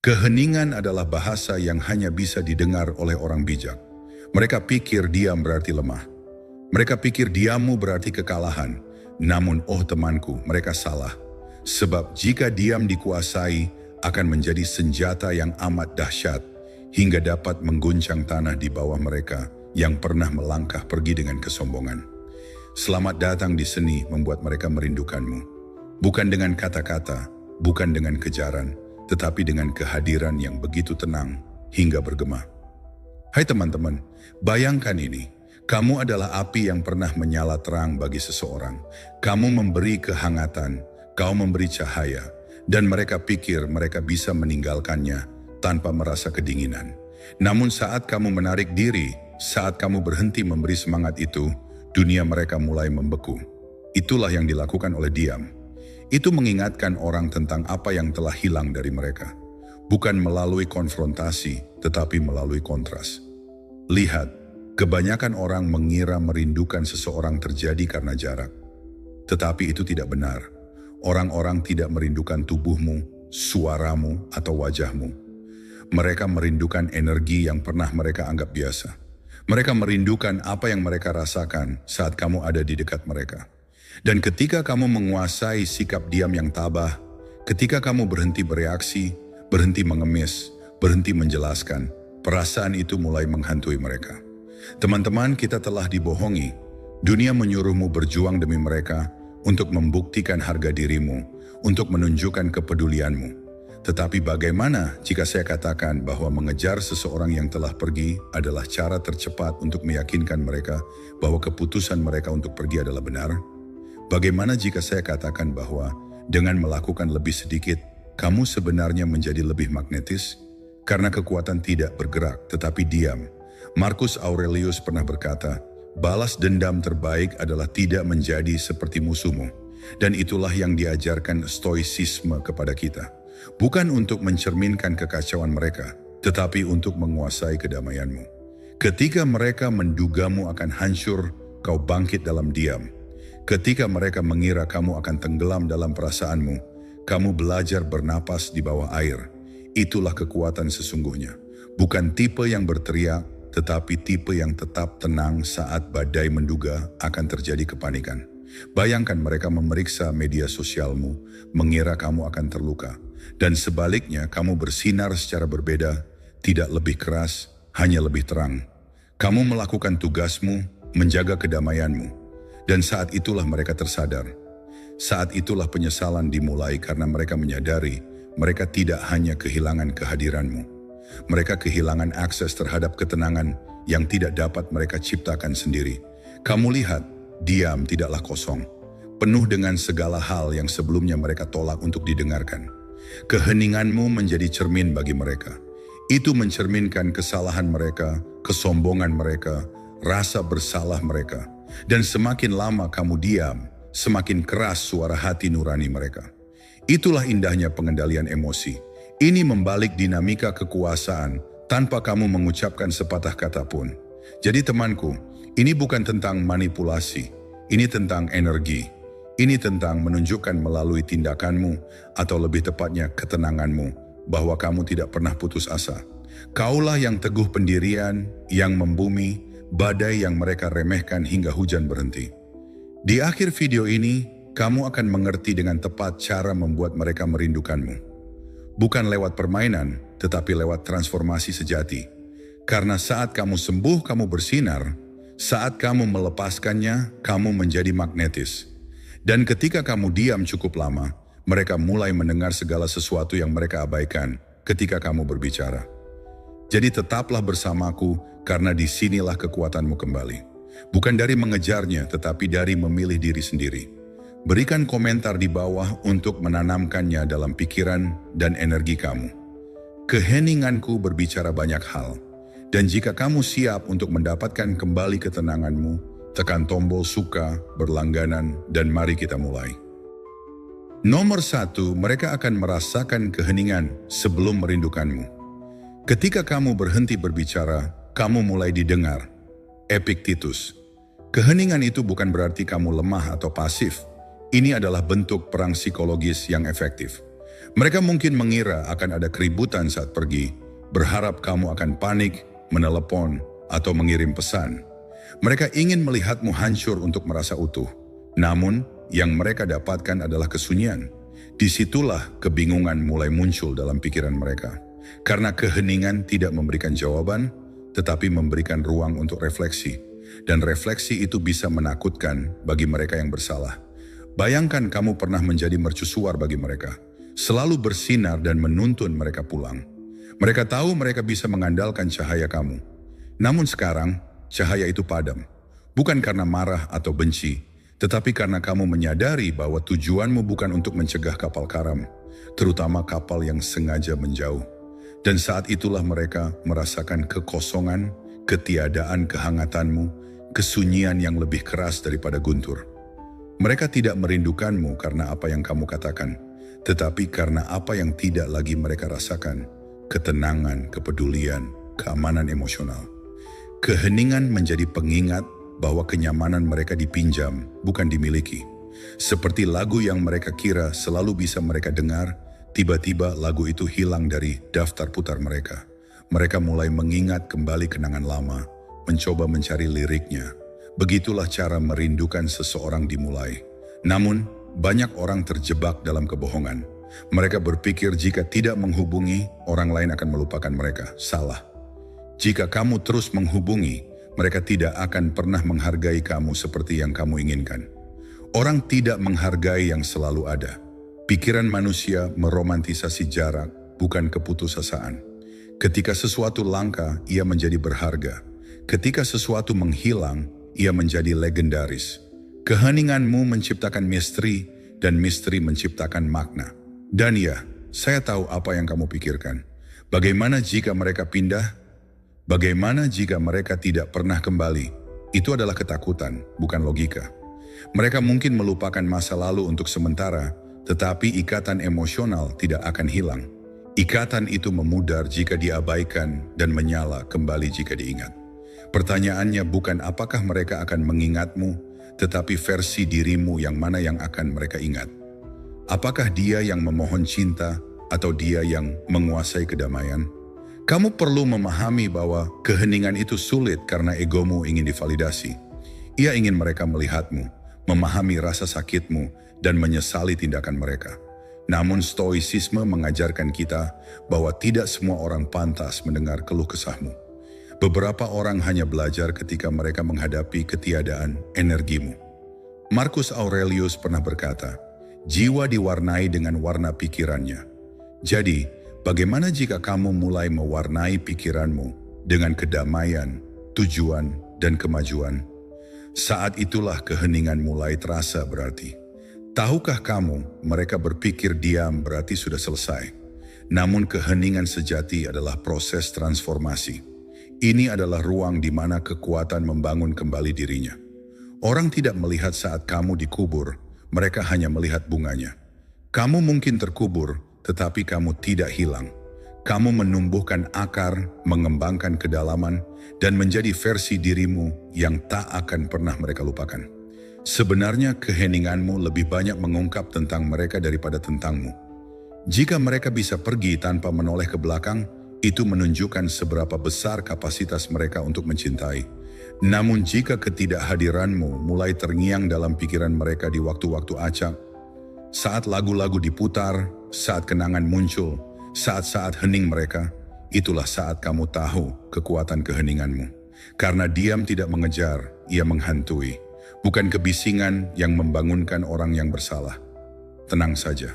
Keheningan adalah bahasa yang hanya bisa didengar oleh orang bijak. Mereka pikir diam berarti lemah. Mereka pikir diammu berarti kekalahan. Namun, oh temanku, mereka salah. Sebab jika diam dikuasai, akan menjadi senjata yang amat dahsyat, hingga dapat mengguncang tanah di bawah mereka yang pernah melangkah pergi dengan kesombongan. Selamat datang di seni membuat mereka merindukanmu. Bukan dengan kata-kata, bukan dengan kejaran, tetapi dengan kehadiran yang begitu tenang hingga bergema. Hai teman-teman, bayangkan ini. Kamu adalah api yang pernah menyala terang bagi seseorang. Kamu memberi kehangatan, kau memberi cahaya, dan mereka pikir mereka bisa meninggalkannya tanpa merasa kedinginan. Namun saat kamu menarik diri, saat kamu berhenti memberi semangat itu, dunia mereka mulai membeku. Itulah yang dilakukan oleh diam. Itu mengingatkan orang tentang apa yang telah hilang dari mereka. Bukan melalui konfrontasi, tetapi melalui kontras. Lihat, kebanyakan orang mengira merindukan seseorang terjadi karena jarak. Tetapi itu tidak benar. Orang-orang tidak merindukan tubuhmu, suaramu, atau wajahmu. Mereka merindukan energi yang pernah mereka anggap biasa. Mereka merindukan apa yang mereka rasakan saat kamu ada di dekat mereka. Dan ketika kamu menguasai sikap diam yang tabah, ketika kamu berhenti bereaksi, berhenti mengemis, berhenti menjelaskan, perasaan itu mulai menghantui mereka. Teman-teman, kita telah dibohongi. Dunia menyuruhmu berjuang demi mereka untuk membuktikan harga dirimu, untuk menunjukkan kepedulianmu. Tetapi bagaimana jika saya katakan bahwa mengejar seseorang yang telah pergi adalah cara tercepat untuk meyakinkan mereka bahwa keputusan mereka untuk pergi adalah benar? Bagaimana jika saya katakan bahwa dengan melakukan lebih sedikit, kamu sebenarnya menjadi lebih magnetis? Karena kekuatan tidak bergerak tetapi diam. Marcus Aurelius pernah berkata, balas dendam terbaik adalah tidak menjadi seperti musuhmu. Dan itulah yang diajarkan stoicisme kepada kita. Bukan untuk mencerminkan kekacauan mereka, tetapi untuk menguasai kedamaianmu. Ketika mereka mendugamu akan hancur, kau bangkit dalam diam. Ketika mereka mengira kamu akan tenggelam dalam perasaanmu, kamu belajar bernapas di bawah air. Itulah kekuatan sesungguhnya. Bukan tipe yang berteriak, tetapi tipe yang tetap tenang saat badai menduga akan terjadi kepanikan. Bayangkan mereka memeriksa media sosialmu, mengira kamu akan terluka. Dan sebaliknya kamu bersinar secara berbeda, tidak lebih keras, hanya lebih terang. Kamu melakukan tugasmu, menjaga kedamaianmu. Dan saat itulah mereka tersadar. Saat itulah penyesalan dimulai karena mereka menyadari mereka tidak hanya kehilangan kehadiranmu. Mereka kehilangan akses terhadap ketenangan yang tidak dapat mereka ciptakan sendiri. Kamu lihat, diam tidaklah kosong. Penuh dengan segala hal yang sebelumnya mereka tolak untuk didengarkan. Keheninganmu menjadi cermin bagi mereka. Itu mencerminkan kesalahan mereka, kesombongan mereka, rasa bersalah mereka. Dan semakin lama kamu diam, semakin keras suara hati nurani mereka. Itulah indahnya pengendalian emosi. Ini membalik dinamika kekuasaan tanpa kamu mengucapkan sepatah kata pun. Jadi temanku, ini bukan tentang manipulasi, ini tentang energi. Ini tentang menunjukkan melalui tindakanmu, atau lebih tepatnya ketenanganmu, bahwa kamu tidak pernah putus asa. Kaulah yang teguh pendirian, yang membumi, badai yang mereka remehkan hingga hujan berhenti. Di akhir video ini, kamu akan mengerti dengan tepat cara membuat mereka merindukanmu. Bukan lewat permainan, tetapi lewat transformasi sejati. Karena saat kamu sembuh, kamu bersinar. Saat kamu melepaskannya, kamu menjadi magnetis. Dan ketika kamu diam cukup lama, mereka mulai mendengar segala sesuatu yang mereka abaikan ketika kamu berbicara. Jadi tetaplah bersamaku karena disinilah kekuatanmu kembali. Bukan dari mengejarnya, tetapi dari memilih diri sendiri. Berikan komentar di bawah untuk menanamkannya dalam pikiran dan energi kamu. Keheninganku berbicara banyak hal. Dan jika kamu siap untuk mendapatkan kembali ketenanganmu, tekan tombol suka, berlangganan, dan mari kita mulai. Nomor 1, mereka akan merasakan keheningan sebelum merindukanmu. Ketika kamu berhenti berbicara, kamu mulai didengar. Epictetus. Keheningan itu bukan berarti kamu lemah atau pasif. Ini adalah bentuk perang psikologis yang efektif. Mereka mungkin mengira akan ada keributan saat pergi, berharap kamu akan panik, menelepon, atau mengirim pesan. Mereka ingin melihatmu hancur untuk merasa utuh. Namun, yang mereka dapatkan adalah kesunyian. Disitulah kebingungan mulai muncul dalam pikiran mereka. Karena keheningan tidak memberikan jawaban, tetapi memberikan ruang untuk refleksi. Dan refleksi itu bisa menakutkan bagi mereka yang bersalah. Bayangkan kamu pernah menjadi mercusuar bagi mereka, selalu bersinar dan menuntun mereka pulang. Mereka tahu mereka bisa mengandalkan cahaya kamu. Namun sekarang, cahaya itu padam. Bukan karena marah atau benci, tetapi karena kamu menyadari bahwa tujuanmu bukan untuk mencegah kapal karam, terutama kapal yang sengaja menjauh. Dan saat itulah mereka merasakan kekosongan, ketiadaan kehangatanmu, kesunyian yang lebih keras daripada guntur. Mereka tidak merindukanmu karena apa yang kamu katakan, tetapi karena apa yang tidak lagi mereka rasakan, ketenangan, kepedulian, keamanan emosional. Keheningan menjadi pengingat bahwa kenyamanan mereka dipinjam, bukan dimiliki. Seperti lagu yang mereka kira selalu bisa mereka dengar, tiba-tiba lagu itu hilang dari daftar putar mereka. Mereka mulai mengingat kembali kenangan lama, mencoba mencari liriknya. Begitulah cara merindukan seseorang dimulai. Namun, banyak orang terjebak dalam kebohongan. Mereka berpikir jika tidak menghubungi, orang lain akan melupakan mereka. Salah. Jika kamu terus menghubungi, mereka tidak akan pernah menghargai kamu seperti yang kamu inginkan. Orang tidak menghargai yang selalu ada. Pikiran manusia meromantisasi jarak, bukan keputusasaan. Ketika sesuatu langka, ia menjadi berharga. Ketika sesuatu menghilang, ia menjadi legendaris. Keheninganmu menciptakan misteri, dan misteri menciptakan makna. Dan ya, saya tahu apa yang kamu pikirkan. Bagaimana jika mereka pindah? Bagaimana jika mereka tidak pernah kembali? Itu adalah ketakutan, bukan logika. Mereka mungkin melupakan masa lalu untuk sementara, tetapi ikatan emosional tidak akan hilang. Ikatan itu memudar jika diabaikan dan menyala kembali jika diingat. Pertanyaannya bukan apakah mereka akan mengingatmu, tetapi versi dirimu yang mana yang akan mereka ingat. Apakah dia yang memohon cinta atau dia yang menguasai kedamaian? Kamu perlu memahami bahwa keheningan itu sulit karena egomu ingin divalidasi. Ia ingin mereka melihatmu, memahami rasa sakitmu, dan menyesali tindakan mereka. Namun stoicisme mengajarkan kita bahwa tidak semua orang pantas mendengar keluh kesahmu. Beberapa orang hanya belajar ketika mereka menghadapi ketiadaan energimu. Marcus Aurelius pernah berkata, jiwa diwarnai dengan warna pikirannya. Jadi, bagaimana jika kamu mulai mewarnai pikiranmu dengan kedamaian, tujuan, dan kemajuan? Saat itulah keheningan mulai terasa berarti. Tahukah kamu, mereka berpikir diam berarti sudah selesai. Namun keheningan sejati adalah proses transformasi. Ini adalah ruang di mana kekuatan membangun kembali dirinya. Orang tidak melihat saat kamu dikubur, mereka hanya melihat bunganya. Kamu mungkin terkubur, tetapi kamu tidak hilang. Kamu menumbuhkan akar, mengembangkan kedalaman, dan menjadi versi dirimu yang tak akan pernah mereka lupakan. Sebenarnya keheninganmu lebih banyak mengungkap tentang mereka daripada tentangmu. Jika mereka bisa pergi tanpa menoleh ke belakang, itu menunjukkan seberapa besar kapasitas mereka untuk mencintai. Namun jika ketidakhadiranmu mulai terngiang dalam pikiran mereka di waktu-waktu acak, saat lagu-lagu diputar, saat kenangan muncul, saat-saat hening mereka, itulah saat kamu tahu kekuatan keheninganmu. Karena diam tidak mengejar, ia menghantui. Bukan kebisingan yang membangunkan orang yang bersalah. Tenang saja,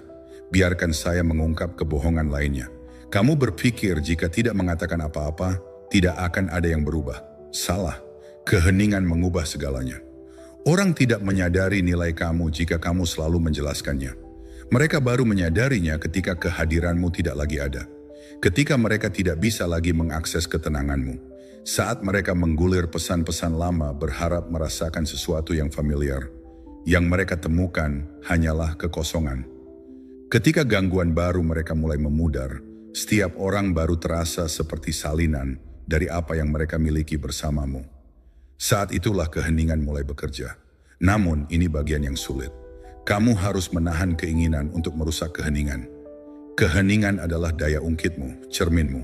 biarkan saya mengungkap kebohongan lainnya. Kamu berpikir jika tidak mengatakan apa-apa, tidak akan ada yang berubah. Salah, keheningan mengubah segalanya. Orang tidak menyadari nilai kamu jika kamu selalu menjelaskannya. Mereka baru menyadarinya ketika kehadiranmu tidak lagi ada. Ketika mereka tidak bisa lagi mengakses ketenanganmu. Saat mereka menggulir pesan-pesan lama berharap merasakan sesuatu yang familiar. Yang mereka temukan hanyalah kekosongan. Ketika gangguan baru mereka mulai memudar, setiap orang baru terasa seperti salinan dari apa yang mereka miliki bersamamu. Saat itulah keheningan mulai bekerja. Namun ini bagian yang sulit. Kamu harus menahan keinginan untuk merusak keheningan. Keheningan adalah daya ungkitmu, cerminmu.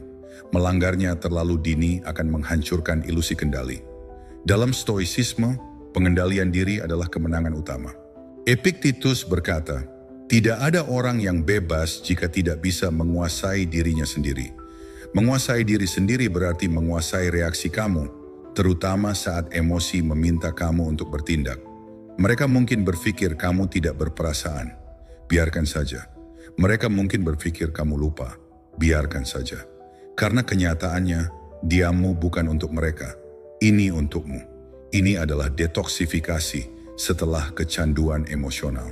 Melanggarnya terlalu dini akan menghancurkan ilusi kendali. Dalam stoicisme, pengendalian diri adalah kemenangan utama. Epictetus berkata, tidak ada orang yang bebas jika tidak bisa menguasai dirinya sendiri. Menguasai diri sendiri berarti menguasai reaksi kamu, terutama saat emosi meminta kamu untuk bertindak. Mereka mungkin berpikir kamu tidak berperasaan. Biarkan saja. Mereka mungkin berpikir kamu lupa. Biarkan saja. Karena kenyataannya, diammu bukan untuk mereka. Ini untukmu. Ini adalah detoksifikasi setelah kecanduan emosional.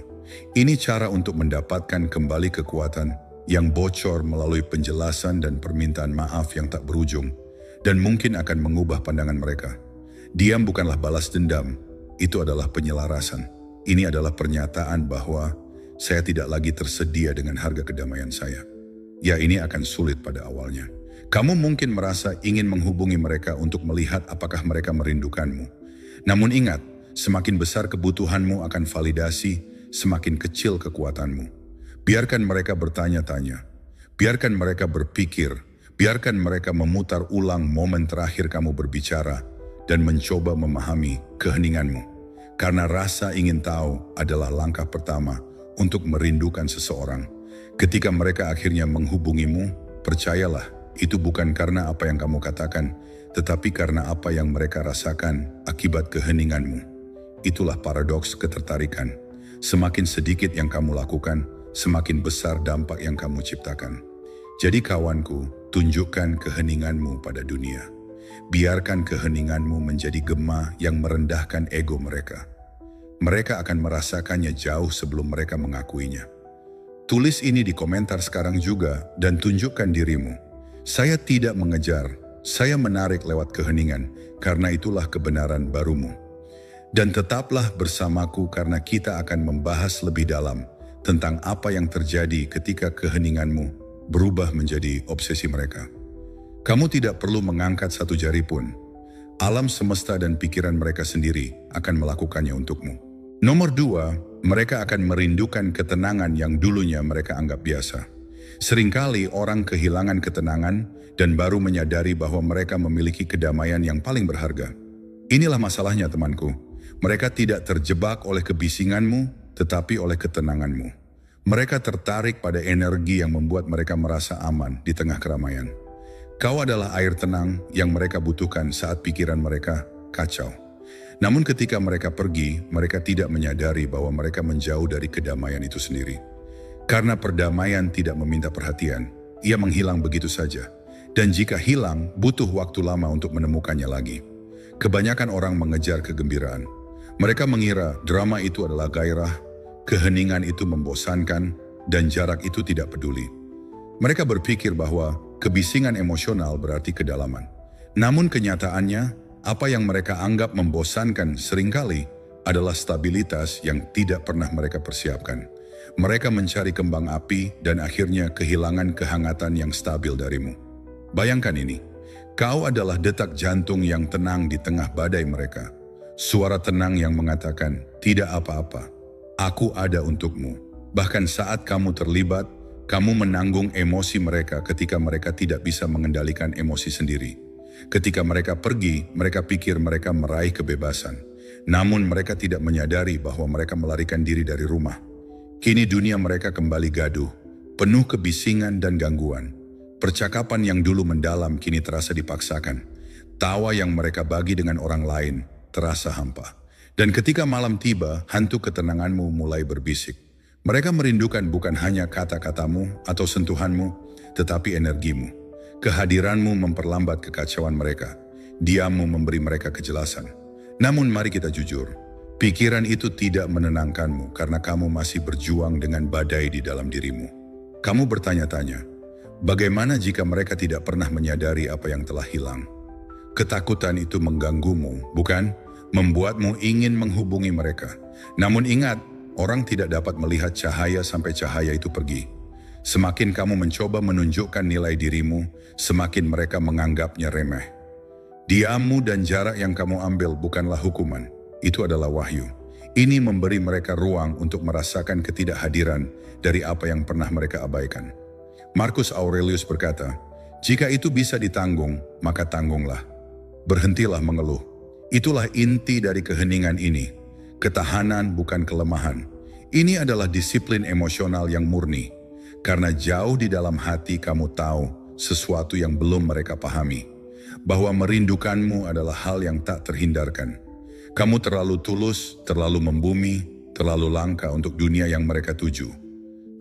Ini cara untuk mendapatkan kembali kekuatan yang bocor melalui penjelasan dan permintaan maaf yang tak berujung dan mungkin akan mengubah pandangan mereka. Diam bukanlah balas dendam, itu adalah penyelarasan. Ini adalah pernyataan bahwa saya tidak lagi tersedia dengan harga kedamaian saya. Ya, ini akan sulit pada awalnya. Kamu mungkin merasa ingin menghubungi mereka untuk melihat apakah mereka merindukanmu. Namun ingat, semakin besar kebutuhanmu akan validasi, semakin kecil kekuatanmu. Biarkan mereka bertanya-tanya. Biarkan mereka berpikir. Biarkan mereka memutar ulang momen terakhir kamu berbicara dan mencoba memahami keheninganmu. Karena rasa ingin tahu adalah langkah pertama untuk merindukan seseorang. Ketika mereka akhirnya menghubungimu, percayalah, itu bukan karena apa yang kamu katakan, tetapi karena apa yang mereka rasakan akibat keheninganmu. Itulah paradoks ketertarikan. Semakin sedikit yang kamu lakukan, semakin besar dampak yang kamu ciptakan. Jadi kawanku, tunjukkan keheninganmu pada dunia. Biarkan keheninganmu menjadi gema yang merendahkan ego mereka. Mereka akan merasakannya jauh sebelum mereka mengakuinya. Tulis ini di komentar sekarang juga dan tunjukkan dirimu. Saya tidak mengejar, saya menarik lewat keheningan, karena itulah kebenaran barumu. Dan tetaplah bersamaku karena kita akan membahas lebih dalam tentang apa yang terjadi ketika keheninganmu berubah menjadi obsesi mereka. Kamu tidak perlu mengangkat satu jari pun. Alam semesta dan pikiran mereka sendiri akan melakukannya untukmu. Nomor 2, mereka akan merindukan ketenangan yang dulunya mereka anggap biasa. Seringkali orang kehilangan ketenangan dan baru menyadari bahwa mereka memiliki kedamaian yang paling berharga. Inilah masalahnya temanku. Mereka tidak terjebak oleh kebisinganmu, tetapi oleh ketenanganmu. Mereka tertarik pada energi yang membuat mereka merasa aman di tengah keramaian. Kau adalah air tenang yang mereka butuhkan saat pikiran mereka kacau. Namun ketika mereka pergi, mereka tidak menyadari bahwa mereka menjauh dari kedamaian itu sendiri. Karena perdamaian tidak meminta perhatian, ia menghilang begitu saja. Dan jika hilang, butuh waktu lama untuk menemukannya lagi. Kebanyakan orang mengejar kegembiraan. Mereka mengira drama itu adalah gairah, keheningan itu membosankan, dan jarak itu tidak peduli. Mereka berpikir bahwa kebisingan emosional berarti kedalaman. Namun kenyataannya, apa yang mereka anggap membosankan seringkali adalah stabilitas yang tidak pernah mereka persiapkan. Mereka mencari kembang api dan akhirnya kehilangan kehangatan yang stabil darimu. Bayangkan ini, kau adalah detak jantung yang tenang di tengah badai mereka. Suara tenang yang mengatakan, tidak apa-apa, aku ada untukmu. Bahkan saat kamu terlibat, kamu menanggung emosi mereka ketika mereka tidak bisa mengendalikan emosi sendiri. Ketika mereka pergi, mereka pikir mereka meraih kebebasan. Namun mereka tidak menyadari bahwa mereka melarikan diri dari rumah. Kini dunia mereka kembali gaduh, penuh kebisingan dan gangguan. Percakapan yang dulu mendalam kini terasa dipaksakan. Tawa yang mereka bagi dengan orang lain terasa hampa. Dan ketika malam tiba, hantu ketenanganmu mulai berbisik. Mereka merindukan bukan hanya kata-katamu atau sentuhanmu, tetapi energimu. Kehadiranmu memperlambat kekacauan mereka. Diammu memberi mereka kejelasan. Namun mari kita jujur, pikiran itu tidak menenangkanmu karena kamu masih berjuang dengan badai di dalam dirimu. Kamu bertanya-tanya, bagaimana jika mereka tidak pernah menyadari apa yang telah hilang? Ketakutan itu mengganggumu, bukan? Membuatmu ingin menghubungi mereka. Namun ingat, orang tidak dapat melihat cahaya sampai cahaya itu pergi. Semakin kamu mencoba menunjukkan nilai dirimu, semakin mereka menganggapnya remeh. Diammu dan jarak yang kamu ambil bukanlah hukuman, itu adalah wahyu. Ini memberi mereka ruang untuk merasakan ketidakhadiran dari apa yang pernah mereka abaikan. Marcus Aurelius berkata, "Jika itu bisa ditanggung, maka tanggunglah. Berhentilah mengeluh." Itulah inti dari keheningan ini. Ketahanan bukan kelemahan. Ini adalah disiplin emosional yang murni. Karena jauh di dalam hati kamu tahu sesuatu yang belum mereka pahami. Bahwa merindukanmu adalah hal yang tak terhindarkan. Kamu terlalu tulus, terlalu membumi, terlalu langka untuk dunia yang mereka tuju.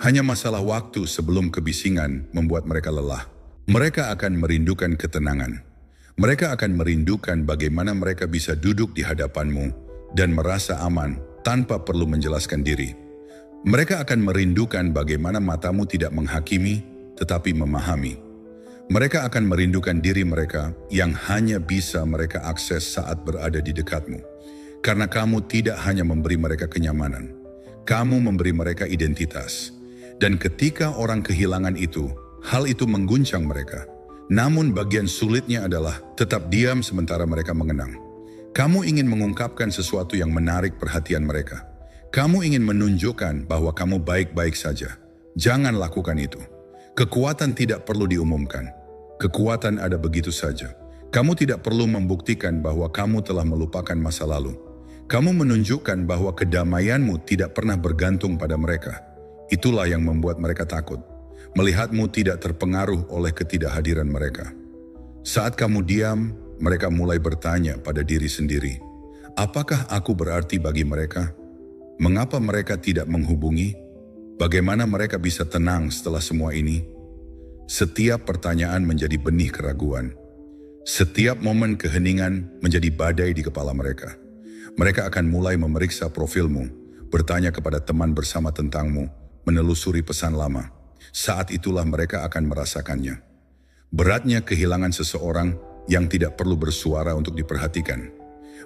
Hanya masalah waktu sebelum kebisingan membuat mereka lelah. Mereka akan merindukan ketenangan. Mereka akan merindukan bagaimana mereka bisa duduk di hadapanmu dan merasa aman tanpa perlu menjelaskan diri. Mereka akan merindukan bagaimana matamu tidak menghakimi tetapi memahami. Mereka akan merindukan diri mereka yang hanya bisa mereka akses saat berada di dekatmu. Karena kamu tidak hanya memberi mereka kenyamanan, kamu memberi mereka identitas. Dan ketika orang kehilangan itu, hal itu mengguncang mereka. Namun bagian sulitnya adalah tetap diam sementara mereka mengenang. Kamu ingin mengungkapkan sesuatu yang menarik perhatian mereka. Kamu ingin menunjukkan bahwa kamu baik-baik saja. Jangan lakukan itu. Kekuatan tidak perlu diumumkan. Kekuatan ada begitu saja. Kamu tidak perlu membuktikan bahwa kamu telah melupakan masa lalu. Kamu menunjukkan bahwa kedamaianmu tidak pernah bergantung pada mereka. Itulah yang membuat mereka takut. Melihatmu tidak terpengaruh oleh ketidakhadiran mereka. Saat kamu diam, mereka mulai bertanya pada diri sendiri, apakah aku berarti bagi mereka? Mengapa mereka tidak menghubungi? Bagaimana mereka bisa tenang setelah semua ini? Setiap pertanyaan menjadi benih keraguan. Setiap momen keheningan menjadi badai di kepala mereka. Mereka akan mulai memeriksa profilmu, bertanya kepada teman bersama tentangmu, menelusuri pesan lama. Saat itulah mereka akan merasakannya. Beratnya kehilangan seseorang yang tidak perlu bersuara untuk diperhatikan.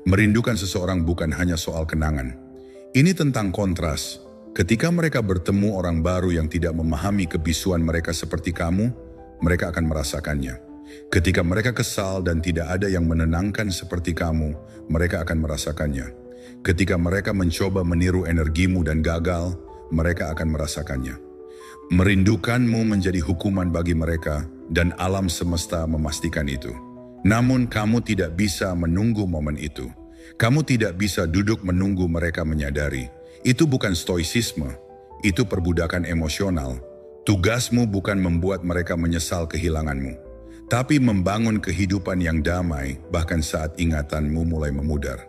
Merindukan seseorang bukan hanya soal kenangan. Ini tentang kontras. Ketika mereka bertemu orang baru yang tidak memahami kebisuan mereka seperti kamu, mereka akan merasakannya. Ketika mereka kesal dan tidak ada yang menenangkan seperti kamu, mereka akan merasakannya. Ketika mereka mencoba meniru energimu dan gagal, mereka akan merasakannya. Merindukanmu menjadi hukuman bagi mereka dan alam semesta memastikan itu. Namun kamu tidak bisa menunggu momen itu. Kamu tidak bisa duduk menunggu mereka menyadari. Itu bukan stoisisme, itu perbudakan emosional. Tugasmu bukan membuat mereka menyesal kehilanganmu, tapi membangun kehidupan yang damai bahkan saat ingatanmu mulai memudar.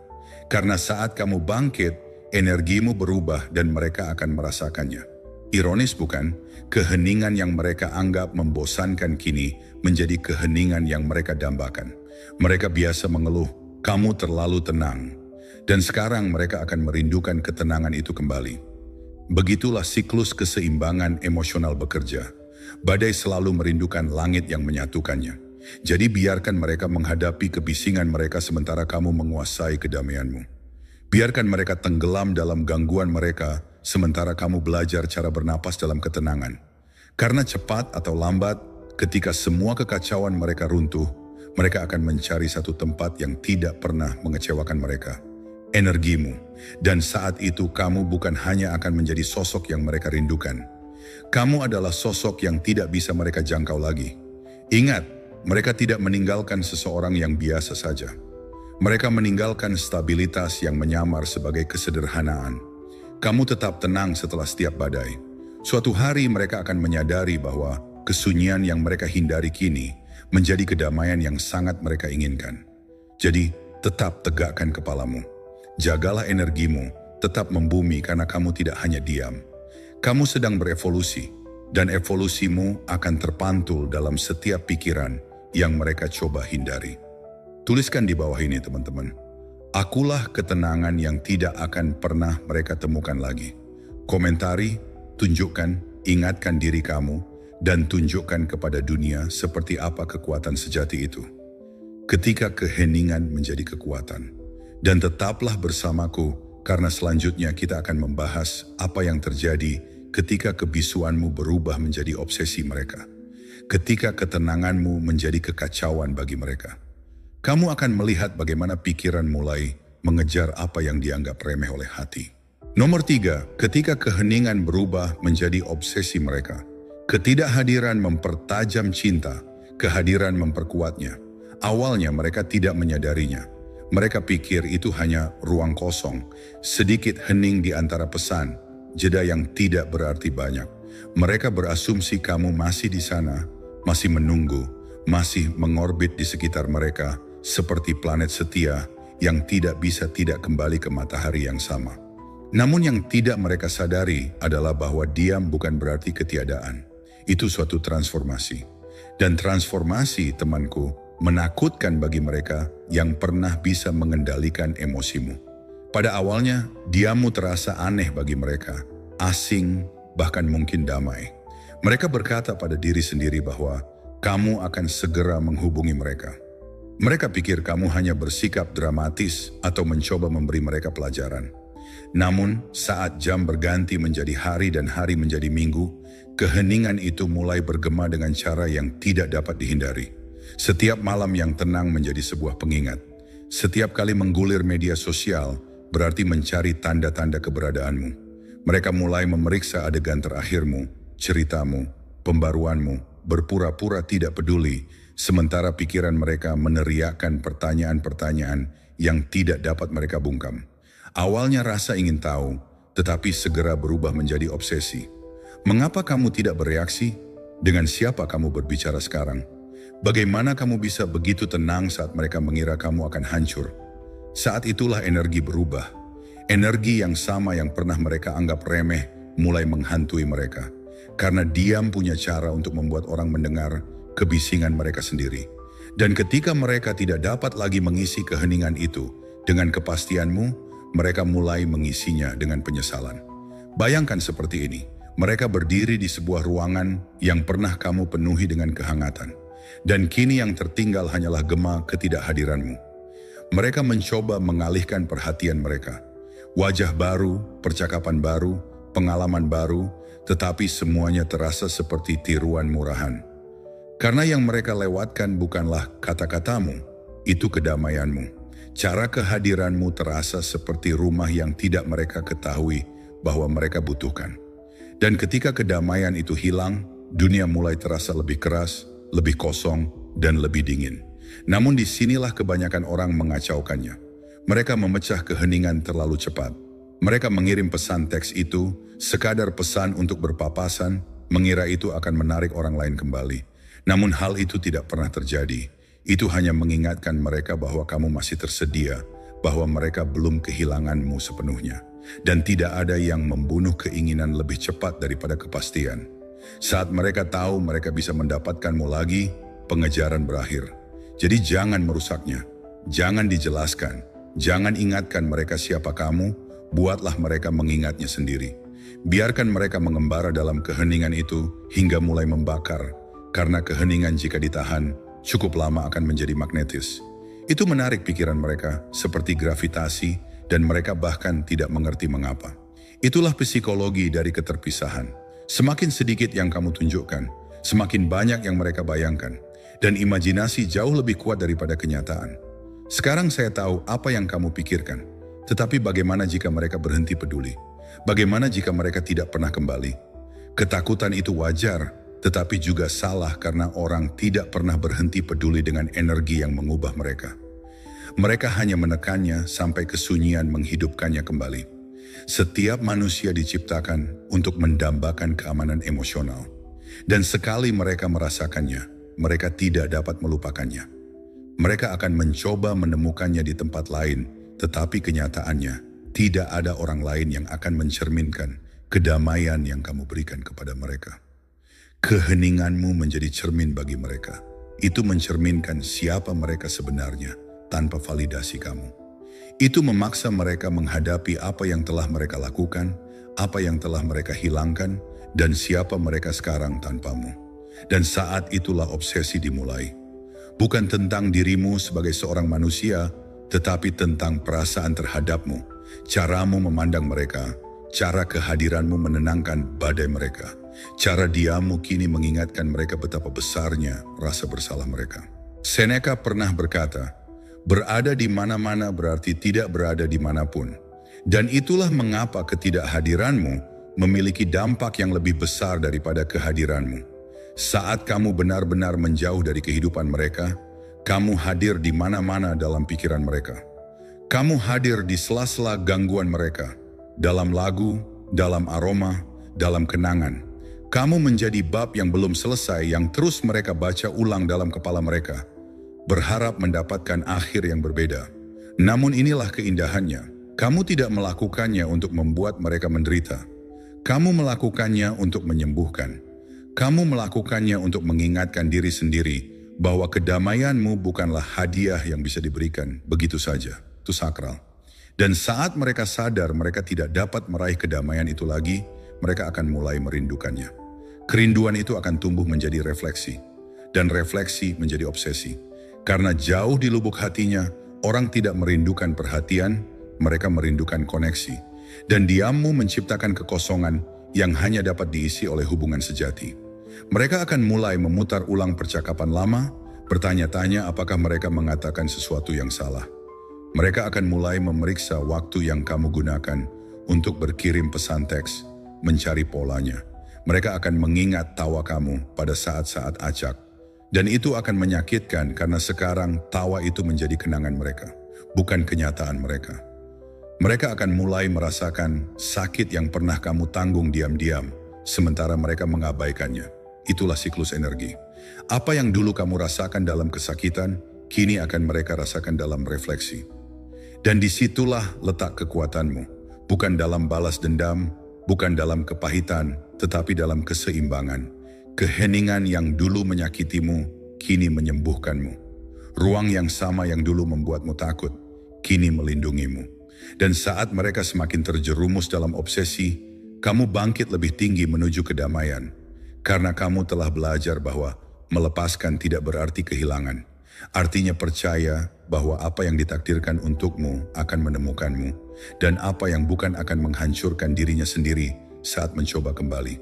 Karena saat kamu bangkit, energimu berubah dan mereka akan merasakannya. Ironis bukan? Keheningan yang mereka anggap membosankan kini menjadi keheningan yang mereka dambakan. Mereka biasa mengeluh, kamu terlalu tenang. Dan sekarang mereka akan merindukan ketenangan itu kembali. Begitulah siklus keseimbangan emosional bekerja. Badai selalu merindukan langit yang menyatukannya. Jadi biarkan mereka menghadapi kebisingan mereka sementara kamu menguasai kedamaianmu. Biarkan mereka tenggelam dalam gangguan mereka sementara kamu belajar cara bernapas dalam ketenangan. Karena cepat atau lambat, ketika semua kekacauan mereka runtuh, mereka akan mencari satu tempat yang tidak pernah mengecewakan mereka. Energimu. Dan saat itu kamu bukan hanya akan menjadi sosok yang mereka rindukan. Kamu adalah sosok yang tidak bisa mereka jangkau lagi. Ingat, mereka tidak meninggalkan seseorang yang biasa saja. Mereka meninggalkan stabilitas yang menyamar sebagai kesederhanaan. Kamu tetap tenang setelah setiap badai. Suatu hari mereka akan menyadari bahwa kesunyian yang mereka hindari kini menjadi kedamaian yang sangat mereka inginkan. Jadi, tetap tegakkan kepalamu. Jagalah energimu, tetap membumi karena kamu tidak hanya diam. Kamu sedang berevolusi, dan evolusimu akan terpantul dalam setiap pikiran yang mereka coba hindari. Tuliskan di bawah ini teman-teman. Akulah ketenangan yang tidak akan pernah mereka temukan lagi. Komentari, tunjukkan, ingatkan diri kamu, dan tunjukkan kepada dunia seperti apa kekuatan sejati itu. Ketika keheningan menjadi kekuatan. Dan tetaplah bersamaku karena selanjutnya kita akan membahas apa yang terjadi ketika kebisuanmu berubah menjadi obsesi mereka. Ketika ketenanganmu menjadi kekacauan bagi mereka. Kamu akan melihat bagaimana pikiran mulai mengejar apa yang dianggap remeh oleh hati. Nomor 3, ketika keheningan berubah menjadi obsesi mereka. Ketidakhadiran mempertajam cinta, kehadiran memperkuatnya. Awalnya mereka tidak menyadarinya. Mereka pikir itu hanya ruang kosong, sedikit hening di antara pesan, jeda yang tidak berarti banyak. Mereka berasumsi kamu masih di sana, masih menunggu, masih mengorbit di sekitar mereka, seperti planet setia yang tidak bisa tidak kembali ke matahari yang sama. Namun yang tidak mereka sadari adalah bahwa diam bukan berarti ketiadaan. Itu suatu transformasi. Dan transformasi, temanku, menakutkan bagi mereka yang pernah bisa mengendalikan emosimu. Pada awalnya, diammu terasa aneh bagi mereka, asing, bahkan mungkin damai. Mereka berkata pada diri sendiri bahwa kamu akan segera menghubungi mereka. Mereka pikir kamu hanya bersikap dramatis atau mencoba memberi mereka pelajaran. Namun, saat jam berganti menjadi hari dan hari menjadi minggu, keheningan itu mulai bergema dengan cara yang tidak dapat dihindari. Setiap malam yang tenang menjadi sebuah pengingat. Setiap kali menggulir media sosial, berarti mencari tanda-tanda keberadaanmu. Mereka mulai memeriksa adegan terakhirmu, ceritamu, pembaruanmu, berpura-pura tidak peduli, sementara pikiran mereka meneriakkan pertanyaan-pertanyaan yang tidak dapat mereka bungkam. Awalnya rasa ingin tahu, tetapi segera berubah menjadi obsesi. Mengapa kamu tidak bereaksi? Dengan siapa kamu berbicara sekarang? Bagaimana kamu bisa begitu tenang saat mereka mengira kamu akan hancur? Saat itulah energi berubah. Energi yang sama yang pernah mereka anggap remeh mulai menghantui mereka. Karena diam punya cara untuk membuat orang mendengar kebisingan mereka sendiri. Dan ketika mereka tidak dapat lagi mengisi keheningan itu dengan kepastianmu, mereka mulai mengisinya dengan penyesalan. Bayangkan seperti ini, mereka berdiri di sebuah ruangan yang pernah kamu penuhi dengan kehangatan. Dan kini yang tertinggal hanyalah gema ketidakhadiranmu. Mereka mencoba mengalihkan perhatian mereka. Wajah baru, percakapan baru, pengalaman baru, tetapi semuanya terasa seperti tiruan murahan. Karena yang mereka lewatkan bukanlah kata-katamu, itu kedamaianmu. Cara kehadiranmu terasa seperti rumah yang tidak mereka ketahui bahwa mereka butuhkan. Dan ketika kedamaian itu hilang, dunia mulai terasa lebih keras, lebih kosong, dan lebih dingin. Namun disinilah kebanyakan orang mengacaukannya. Mereka memecah keheningan terlalu cepat. Mereka mengirim pesan teks itu, sekadar pesan untuk berpapasan, mengira itu akan menarik orang lain kembali. Namun hal itu tidak pernah terjadi. Itu hanya mengingatkan mereka bahwa kamu masih tersedia, bahwa mereka belum kehilanganmu sepenuhnya. Dan tidak ada yang membunuh keinginan lebih cepat daripada kepastian. Saat mereka tahu mereka bisa mendapatkanmu lagi, pengejaran berakhir. Jadi jangan merusaknya, jangan dijelaskan, jangan ingatkan mereka siapa kamu, buatlah mereka mengingatnya sendiri. Biarkan mereka mengembara dalam keheningan itu hingga mulai membakar, karena keheningan jika ditahan, cukup lama akan menjadi magnetis. Itu menarik pikiran mereka seperti gravitasi dan mereka bahkan tidak mengerti mengapa. Itulah psikologi dari keterpisahan. Semakin sedikit yang kamu tunjukkan, semakin banyak yang mereka bayangkan. Dan imajinasi jauh lebih kuat daripada kenyataan. Sekarang saya tahu apa yang kamu pikirkan. Tetapi bagaimana jika mereka berhenti peduli? Bagaimana jika mereka tidak pernah kembali? Ketakutan itu wajar, tetapi juga salah karena orang tidak pernah berhenti peduli dengan energi yang mengubah mereka. Mereka hanya menekannya sampai kesunyian menghidupkannya kembali. Setiap manusia diciptakan untuk mendambakan keamanan emosional. Dan sekali mereka merasakannya, mereka tidak dapat melupakannya. Mereka akan mencoba menemukannya di tempat lain, tetapi kenyataannya tidak ada orang lain yang akan mencerminkan kedamaian yang kamu berikan kepada mereka. Keheninganmu menjadi cermin bagi mereka. Itu mencerminkan siapa mereka sebenarnya tanpa validasi kamu. Itu memaksa mereka menghadapi apa yang telah mereka lakukan, apa yang telah mereka hilangkan, dan siapa mereka sekarang tanpamu. Dan saat itulah obsesi dimulai. Bukan tentang dirimu sebagai seorang manusia, tetapi tentang perasaan terhadapmu, caramu memandang mereka, cara kehadiranmu menenangkan badai mereka, cara diammu kini mengingatkan mereka betapa besarnya rasa bersalah mereka. Seneca pernah berkata, berada di mana-mana berarti tidak berada di manapun. Dan itulah mengapa ketidakhadiranmu memiliki dampak yang lebih besar daripada kehadiranmu. Saat kamu benar-benar menjauh dari kehidupan mereka, kamu hadir di mana-mana dalam pikiran mereka. Kamu hadir di sela-sela gangguan mereka, dalam lagu, dalam aroma, dalam kenangan. Kamu menjadi bab yang belum selesai yang terus mereka baca ulang dalam kepala mereka, berharap mendapatkan akhir yang berbeda. Namun inilah keindahannya. Kamu tidak melakukannya untuk membuat mereka menderita. Kamu melakukannya untuk menyembuhkan. Kamu melakukannya untuk mengingatkan diri sendiri bahwa kedamaianmu bukanlah hadiah yang bisa diberikan begitu saja. Itu sakral. Dan saat mereka sadar mereka tidak dapat meraih kedamaian itu lagi, mereka akan mulai merindukannya. Kerinduan itu akan tumbuh menjadi refleksi. Dan refleksi menjadi obsesi. Karena jauh di lubuk hatinya, orang tidak merindukan perhatian, mereka merindukan koneksi. Dan diammu menciptakan kekosongan yang hanya dapat diisi oleh hubungan sejati. Mereka akan mulai memutar ulang percakapan lama, bertanya-tanya apakah mereka mengatakan sesuatu yang salah. Mereka akan mulai memeriksa waktu yang kamu gunakan untuk berkirim pesan teks, mencari polanya. Mereka akan mengingat tawa kamu pada saat-saat acak. Dan itu akan menyakitkan karena sekarang tawa itu menjadi kenangan mereka, bukan kenyataan mereka. Mereka akan mulai merasakan sakit yang pernah kamu tanggung diam-diam, sementara mereka mengabaikannya. Itulah siklus energi. Apa yang dulu kamu rasakan dalam kesakitan, kini akan mereka rasakan dalam refleksi. Dan disitulah letak kekuatanmu, bukan dalam balas dendam, bukan dalam kepahitan, tetapi dalam keseimbangan. Keheningan yang dulu menyakitimu, kini menyembuhkanmu. Ruang yang sama yang dulu membuatmu takut, kini melindungimu. Dan saat mereka semakin terjerumus dalam obsesi, kamu bangkit lebih tinggi menuju kedamaian. Karena kamu telah belajar bahwa melepaskan tidak berarti kehilangan. Artinya percaya bahwa apa yang ditakdirkan untukmu akan menemukanmu. Dan apa yang bukan akan menghancurkan dirinya sendiri saat mencoba kembali.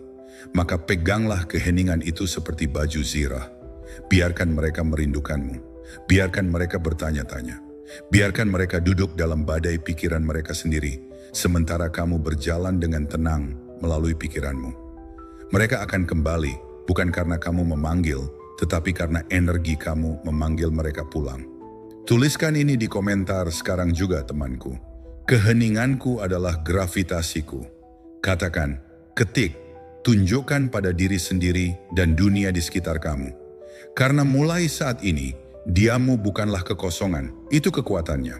Maka peganglah keheningan itu seperti baju zirah. Biarkan mereka merindukanmu. Biarkan mereka bertanya-tanya. Biarkan mereka duduk dalam badai pikiran mereka sendiri. Sementara kamu berjalan dengan tenang melalui pikiranmu. Mereka akan kembali, bukan karena kamu memanggil, tetapi karena energi kamu memanggil mereka pulang. Tuliskan ini di komentar sekarang juga temanku. Keheninganku adalah gravitasiku. Katakan, ketik, tunjukkan pada diri sendiri dan dunia di sekitar kamu. Karena mulai saat ini, diammu bukanlah kekosongan, itu kekuatannya.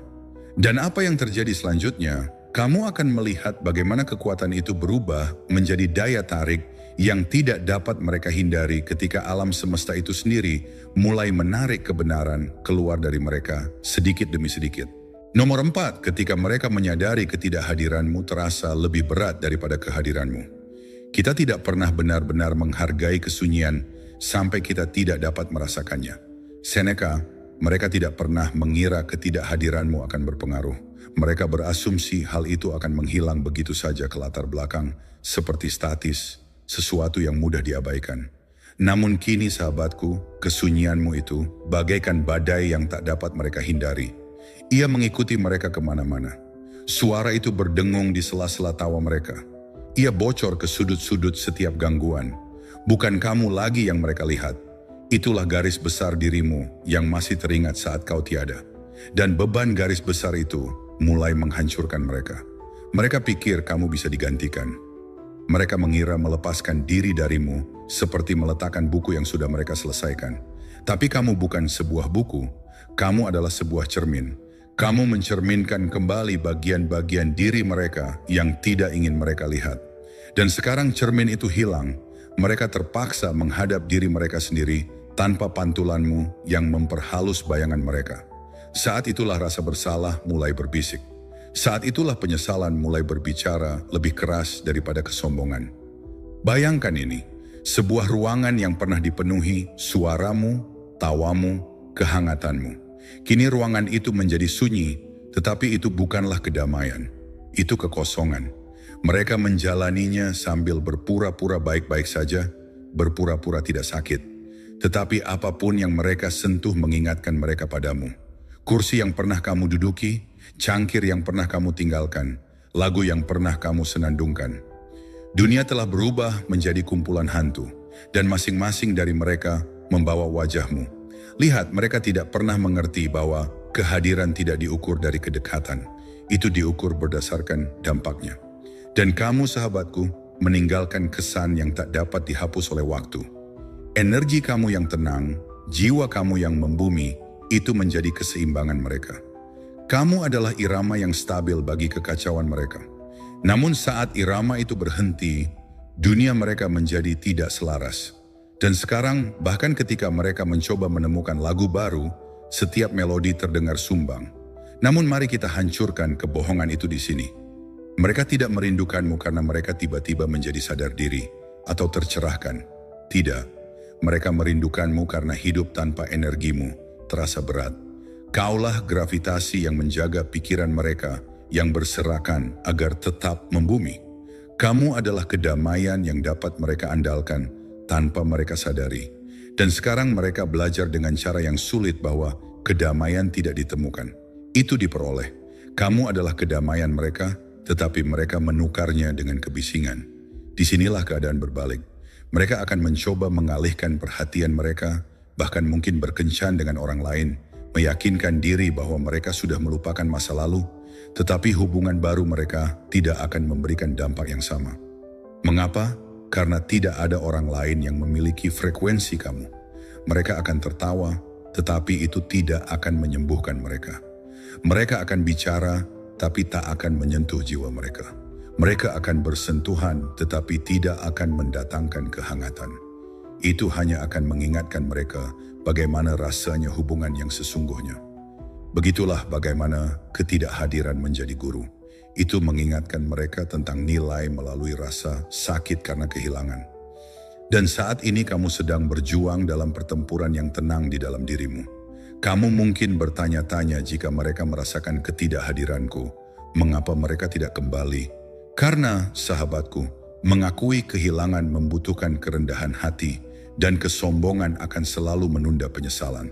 Dan apa yang terjadi selanjutnya, kamu akan melihat bagaimana kekuatan itu berubah menjadi daya tarik yang tidak dapat mereka hindari ketika alam semesta itu sendiri mulai menarik kebenaran keluar dari mereka sedikit demi sedikit. Nomor 4, ketika mereka menyadari ketidakhadiranmu terasa lebih berat daripada kehadiranmu. Kita tidak pernah benar-benar menghargai kesunyian sampai kita tidak dapat merasakannya. Seneca, mereka tidak pernah mengira ketidakhadiranmu akan berpengaruh. Mereka berasumsi hal itu akan menghilang begitu saja ke latar belakang, seperti statis, sesuatu yang mudah diabaikan. Namun kini sahabatku, kesunyianmu itu bagaikan badai yang tak dapat mereka hindari. Ia mengikuti mereka kemana-mana. Suara itu berdengung di sela-sela tawa mereka. Ia bocor ke sudut-sudut setiap gangguan. Bukan kamu lagi yang mereka lihat. Itulah garis besar dirimu yang masih teringat saat kau tiada. Dan beban garis besar itu mulai menghancurkan mereka. Mereka pikir kamu bisa digantikan. Mereka mengira melepaskan diri darimu seperti meletakkan buku yang sudah mereka selesaikan. Tapi kamu bukan sebuah buku, kamu adalah sebuah cermin. Kamu mencerminkan kembali bagian-bagian diri mereka yang tidak ingin mereka lihat. Dan sekarang cermin itu hilang, mereka terpaksa menghadap diri mereka sendiri tanpa pantulanmu yang memperhalus bayangan mereka. Saat itulah rasa bersalah mulai berbisik. Saat itulah penyesalan mulai berbicara lebih keras daripada kesombongan. Bayangkan ini, sebuah ruangan yang pernah dipenuhi suaramu, tawamu, kehangatanmu. Kini ruangan itu menjadi sunyi, tetapi itu bukanlah kedamaian. Itu kekosongan. Mereka menjalaninya sambil berpura-pura baik-baik saja, berpura-pura tidak sakit. Tetapi apapun yang mereka sentuh mengingatkan mereka padamu. Kursi yang pernah kamu duduki, cangkir yang pernah kamu tinggalkan, lagu yang pernah kamu senandungkan. Dunia telah berubah menjadi kumpulan hantu, dan masing-masing dari mereka membawa wajahmu. Lihat, mereka tidak pernah mengerti bahwa kehadiran tidak diukur dari kedekatan. Itu diukur berdasarkan dampaknya. Dan kamu, sahabatku, meninggalkan kesan yang tak dapat dihapus oleh waktu. Energi kamu yang tenang, jiwa kamu yang membumi, itu menjadi keseimbangan mereka. Kamu adalah irama yang stabil bagi kekacauan mereka. Namun saat irama itu berhenti, dunia mereka menjadi tidak selaras. Dan sekarang, bahkan ketika mereka mencoba menemukan lagu baru, setiap melodi terdengar sumbang. Namun mari kita hancurkan kebohongan itu di sini. Mereka tidak merindukanmu karena mereka tiba-tiba menjadi sadar diri atau tercerahkan. Tidak. Mereka merindukanmu karena hidup tanpa energimu terasa berat. Kaulah gravitasi yang menjaga pikiran mereka yang berserakan agar tetap membumi. Kamu adalah kedamaian yang dapat mereka andalkan tanpa mereka sadari. Dan sekarang mereka belajar dengan cara yang sulit bahwa kedamaian tidak ditemukan. Itu diperoleh. Kamu adalah kedamaian mereka, tetapi mereka menukarnya dengan kebisingan. Disinilah keadaan berbalik. Mereka akan mencoba mengalihkan perhatian mereka, bahkan mungkin berkencan dengan orang lain, meyakinkan diri bahwa mereka sudah melupakan masa lalu, tetapi hubungan baru mereka tidak akan memberikan dampak yang sama. Mengapa? Karena tidak ada orang lain yang memiliki frekuensi kamu. Mereka akan tertawa, tetapi itu tidak akan menyembuhkan mereka. Mereka akan bicara, tapi tak akan menyentuh jiwa mereka. Mereka akan bersentuhan tetapi tidak akan mendatangkan kehangatan. Itu hanya akan mengingatkan mereka bagaimana rasanya hubungan yang sesungguhnya. Begitulah bagaimana ketidakhadiran menjadi guru. Itu mengingatkan mereka tentang nilai melalui rasa sakit karena kehilangan. Dan saat ini kamu sedang berjuang dalam pertempuran yang tenang di dalam dirimu. Kamu mungkin bertanya-tanya jika mereka merasakan ketidakhadiranku, mengapa mereka tidak kembali? Karena, sahabatku, mengakui kehilangan membutuhkan kerendahan hati dan kesombongan akan selalu menunda penyesalan.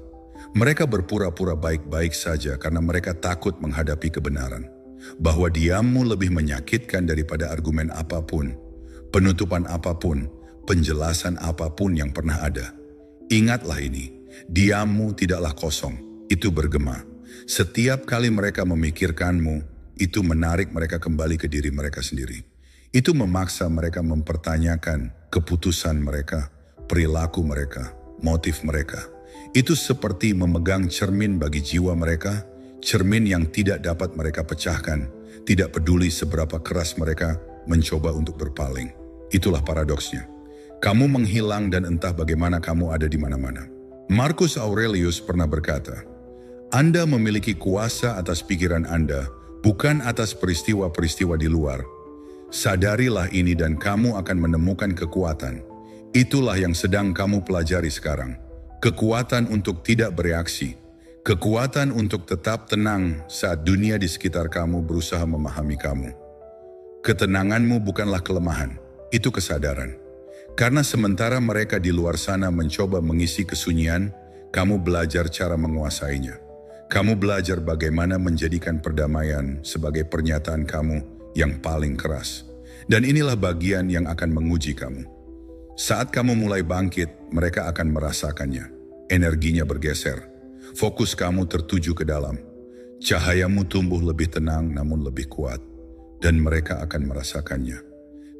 Mereka berpura-pura baik-baik saja karena mereka takut menghadapi kebenaran. Bahwa diammu lebih menyakitkan daripada argumen apapun, penutupan apapun, penjelasan apapun yang pernah ada. Ingatlah ini, diammu tidaklah kosong, itu bergema. Setiap kali mereka memikirkanmu, itu menarik mereka kembali ke diri mereka sendiri. Itu memaksa mereka mempertanyakan keputusan mereka, perilaku mereka, motif mereka. Itu seperti memegang cermin bagi jiwa mereka, cermin yang tidak dapat mereka pecahkan, tidak peduli seberapa keras mereka mencoba untuk berpaling. Itulah paradoksnya. Kamu menghilang dan entah bagaimana kamu ada di mana-mana. Marcus Aurelius pernah berkata, Anda memiliki kuasa atas pikiran Anda, bukan atas peristiwa-peristiwa di luar. Sadarilah ini dan kamu akan menemukan kekuatan. Itulah yang sedang kamu pelajari sekarang. Kekuatan untuk tidak bereaksi. Kekuatan untuk tetap tenang saat dunia di sekitar kamu berusaha memahami kamu. Ketenanganmu bukanlah kelemahan, itu kesadaran. Karena sementara mereka di luar sana mencoba mengisi kesunyian, kamu belajar cara menguasainya. Kamu belajar bagaimana menjadikan perdamaian sebagai pernyataan kamu yang paling keras. Dan inilah bagian yang akan menguji kamu. Saat kamu mulai bangkit, mereka akan merasakannya. Energinya bergeser. Fokus kamu tertuju ke dalam. Cahayamu tumbuh lebih tenang namun lebih kuat. Dan mereka akan merasakannya.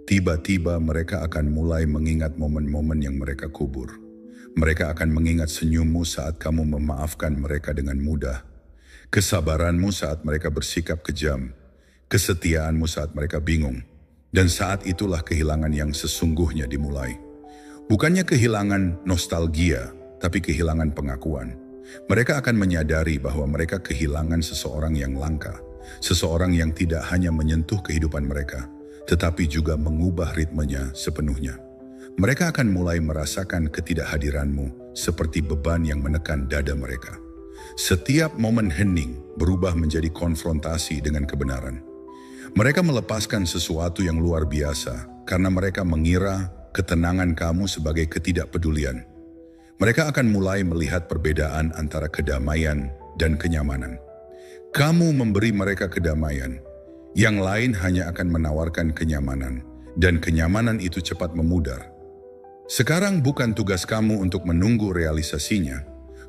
Tiba-tiba mereka akan mulai mengingat momen-momen yang mereka kubur. Mereka akan mengingat senyummu saat kamu memaafkan mereka dengan mudah. Kesabaranmu saat mereka bersikap kejam. Kesetiaanmu saat mereka bingung. Dan saat itulah kehilangan yang sesungguhnya dimulai. Bukannya kehilangan nostalgia, tapi kehilangan pengakuan. Mereka akan menyadari bahwa mereka kehilangan seseorang yang langka. Seseorang yang tidak hanya menyentuh kehidupan mereka, tetapi juga mengubah ritmenya sepenuhnya. Mereka akan mulai merasakan ketidakhadiranmu seperti beban yang menekan dada mereka. Setiap momen hening berubah menjadi konfrontasi dengan kebenaran. Mereka melepaskan sesuatu yang luar biasa karena mereka mengira ketenangan kamu sebagai ketidakpedulian. Mereka akan mulai melihat perbedaan antara kedamaian dan kenyamanan. Kamu memberi mereka kedamaian, yang lain hanya akan menawarkan kenyamanan. dan kenyamanan itu cepat memudar. Sekarang bukan tugas kamu untuk menunggu realisasinya.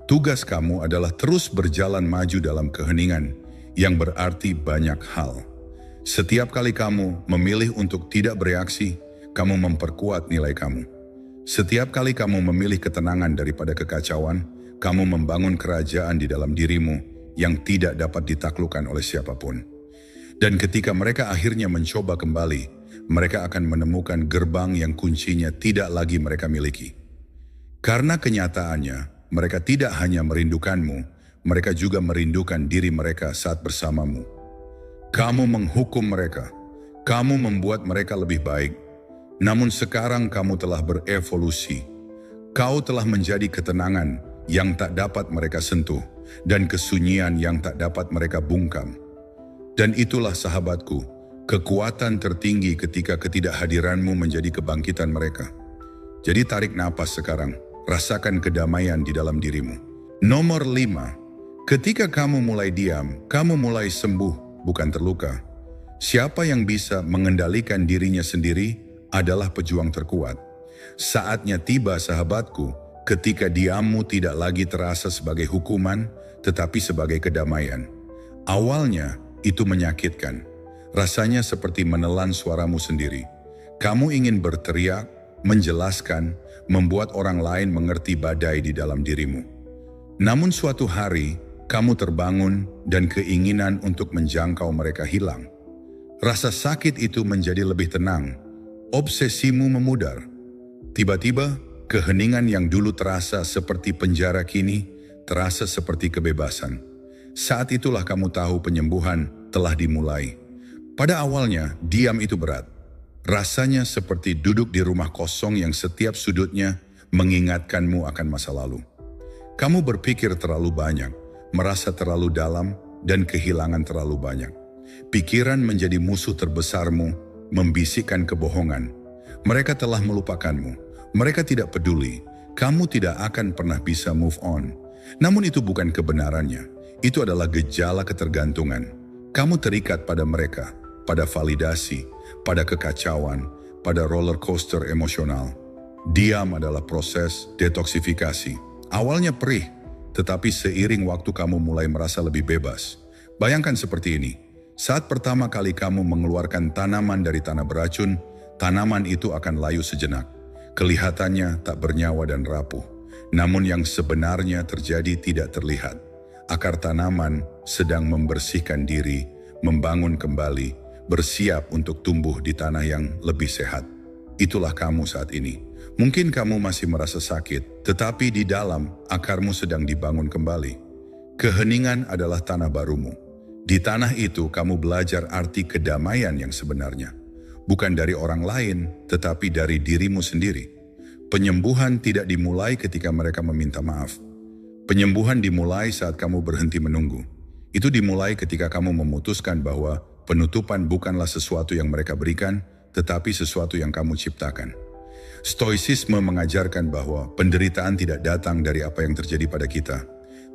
Tugas kamu adalah terus berjalan maju dalam keheningan yang berarti banyak hal. Setiap kali kamu memilih untuk tidak bereaksi, kamu memperkuat nilai kamu. Setiap kali kamu memilih ketenangan daripada kekacauan, kamu membangun kerajaan di dalam dirimu yang tidak dapat ditaklukkan oleh siapapun. Dan ketika mereka akhirnya mencoba kembali, mereka akan menemukan gerbang yang kuncinya tidak lagi mereka miliki. Karena kenyataannya, mereka tidak hanya merindukanmu, mereka juga merindukan diri mereka saat bersamamu. Kamu menghukum mereka, kamu membuat mereka lebih baik. Namun sekarang kamu telah berevolusi. Kau telah menjadi ketenangan yang tak dapat mereka sentuh dan kesunyian yang tak dapat mereka bungkam. Dan itulah sahabatku, kekuatan tertinggi ketika ketidakhadiranmu menjadi kebangkitan mereka. Jadi tarik napas sekarang, rasakan kedamaian di dalam dirimu. Nomor 5, ketika kamu mulai diam, kamu mulai sembuh, bukan terluka. Siapa yang bisa mengendalikan dirinya sendiri adalah pejuang terkuat. Saatnya tiba sahabatku, ketika diammu tidak lagi terasa sebagai hukuman, tetapi sebagai kedamaian. Awalnya, itu menyakitkan. Rasanya seperti menelan suaramu sendiri. Kamu ingin berteriak, menjelaskan, membuat orang lain mengerti badai di dalam dirimu. Namun suatu hari, kamu terbangun dan keinginan untuk menjangkau mereka hilang. Rasa sakit itu menjadi lebih tenang. Obsesimu memudar. Tiba-tiba, keheningan yang dulu terasa seperti penjara kini, terasa seperti kebebasan. Saat itulah kamu tahu penyembuhan telah dimulai. Pada awalnya, diam itu berat. Rasanya seperti duduk di rumah kosong yang setiap sudutnya mengingatkanmu akan masa lalu. Kamu berpikir terlalu banyak, merasa terlalu dalam, dan kehilangan terlalu banyak. Pikiran menjadi musuh terbesarmu, membisikkan kebohongan. Mereka telah melupakanmu. Mereka tidak peduli. Kamu tidak akan pernah bisa move on. Namun itu bukan kebenarannya. Itu adalah gejala ketergantungan. Kamu terikat pada mereka, pada validasi, pada kekacauan, pada roller coaster emosional. Diam adalah proses detoksifikasi. Awalnya perih, tetapi seiring waktu kamu mulai merasa lebih bebas. Bayangkan seperti ini, saat pertama kali kamu mengeluarkan tanaman dari tanah beracun, tanaman itu akan layu sejenak. Kelihatannya tak bernyawa dan rapuh, namun yang sebenarnya terjadi tidak terlihat. Akar tanaman sedang membersihkan diri, membangun kembali, bersiap untuk tumbuh di tanah yang lebih sehat. Itulah kamu saat ini. Mungkin kamu masih merasa sakit, tetapi di dalam akarmu sedang dibangun kembali. Keheningan adalah tanah barumu. Di tanah itu kamu belajar arti kedamaian yang sebenarnya. Bukan dari orang lain, tetapi dari dirimu sendiri. Penyembuhan tidak dimulai ketika mereka meminta maaf. Penyembuhan dimulai saat kamu berhenti menunggu. Itu dimulai ketika kamu memutuskan bahwa penutupan bukanlah sesuatu yang mereka berikan, tetapi sesuatu yang kamu ciptakan. Stoicisme mengajarkan bahwa penderitaan tidak datang dari apa yang terjadi pada kita,